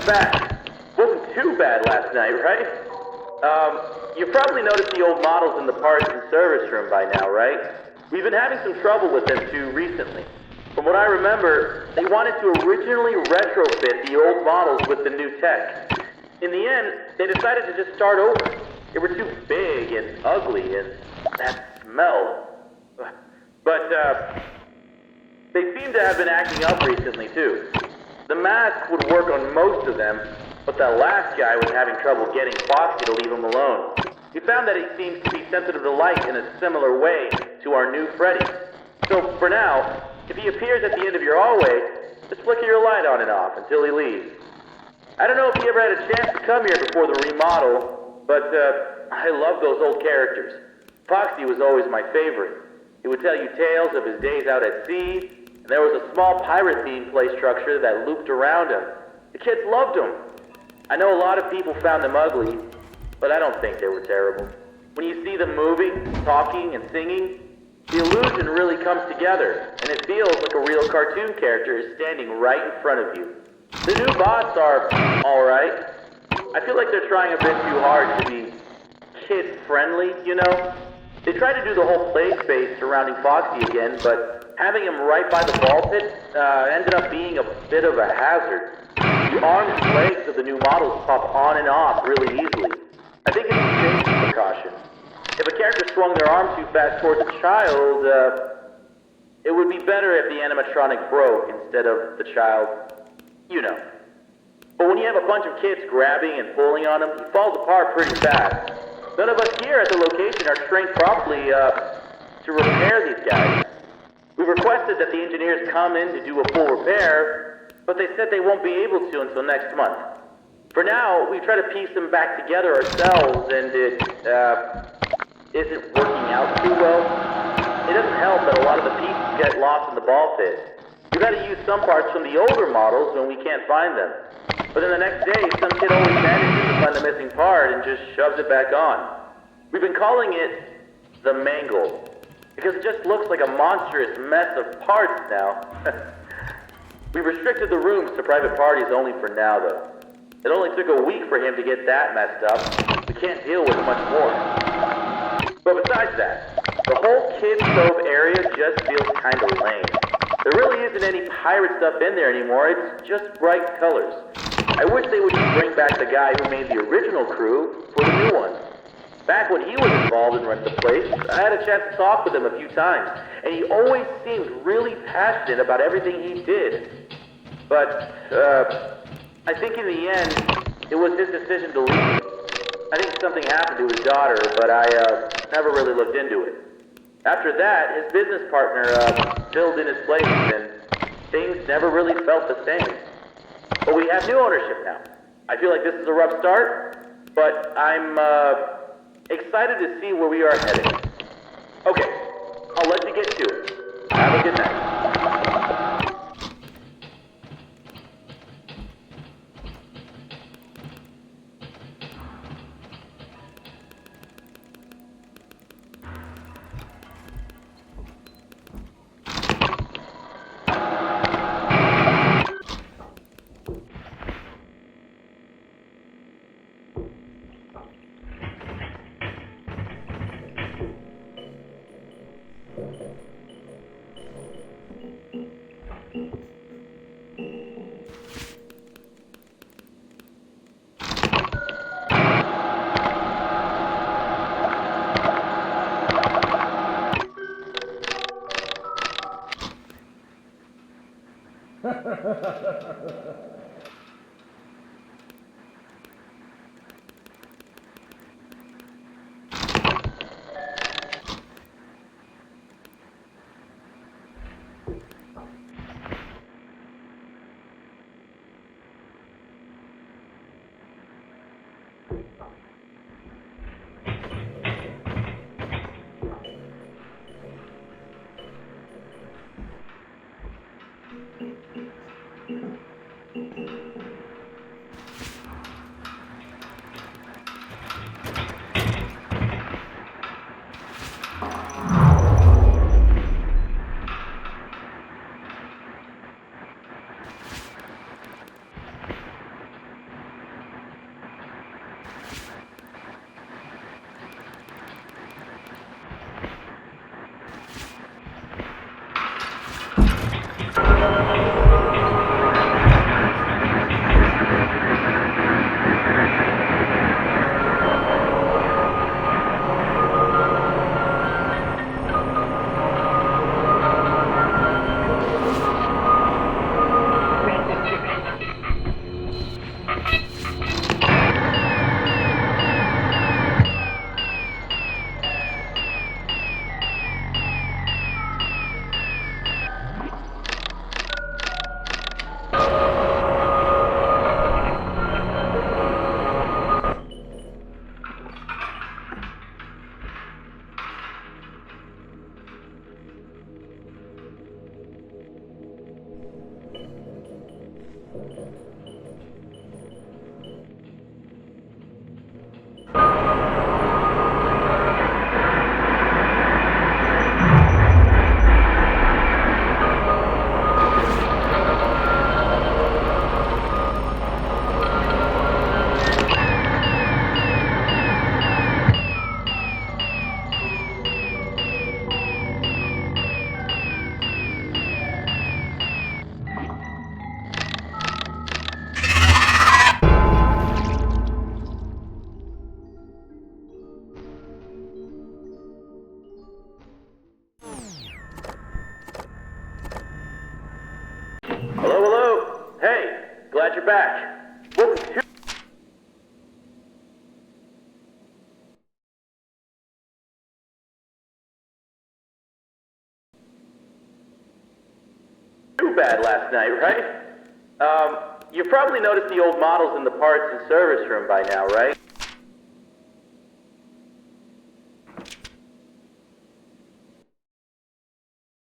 to back. Wasn't too bad last night, right? You've probably noticed the old models in the parts and service room by now, right? We've been having some trouble with them too recently. From what I remember, they wanted to originally retrofit the old models with the new tech. In the end, they decided to just start over. They were too big and ugly and that smell. But, they seem to have been acting up recently too. The mask would work on most of them, but that last guy was having trouble getting Foxy to leave him alone. We found that he seems to be sensitive to light in a similar way to our new Freddy. So for now, if he appears at the end of your hallway, just flicker your light on and off until he leaves. I don't know if he ever had a chance to come here before the remodel, but I love those old characters. Foxy was always my favorite. He would tell you tales of his days out at sea, and there was a small pirate-themed play structure that looped around him. The kids loved him. I know a lot of people found them ugly, but I don't think they were terrible. When you see them moving, talking, and singing, the illusion really comes together, and it feels like a real cartoon character is standing right in front of you. The new bots are alright. I feel like they're trying a bit too hard to be kid-friendly, you know? They tried to do the whole play space surrounding Foxy again, but having him right by the ball pit ended up being a bit of a hazard. The arms and legs of the new models pop on and off really easily. I think it's a safety precaution. If a character swung their arm too fast towards a child, it would be better if the animatronic broke instead of the child, you know. But when you have a bunch of kids grabbing and pulling on him, he falls apart pretty fast. None of us here at the location are trained properly to repair these guys. We've requested that the engineers come in to do a full repair, but they said they won't be able to until next month. For now, we try to piece them back together ourselves, and it isn't working out too well. It doesn't help that a lot of the pieces get lost in the ball pit. We've got to use some parts from the older models when we can't find them. But then the next day, some kid always manages to find the missing part and just shoves it back on. We've been calling it the Mangle, because it just looks like a monstrous mess of parts now. We restricted the rooms to private parties only for now, though. It only took a week for him to get that messed up. We can't deal with much more. But besides that, the whole kid stove area just feels kind of lame. There really isn't any pirate stuff in there anymore, it's just bright colors. I wish they would just bring back the guy who made the original crew for the new one. Back when he was involved in running the place, I had a chance to talk with him a few times, and he always seemed really passionate about everything he did. But, I think in the end, it was his decision to leave. I think something happened to his daughter, but I never really looked into it. After that, his business partner filled in his place, and things never really felt the same. But we have new ownership now. I feel like this is a rough start, but I'm excited to see where we are headed. Okay, I'll let you get to it. Have a good night. Hello, hello. Hey, glad you're back. Welcome to too bad last night, right? You probably noticed the old models in the parts and service room by now, right?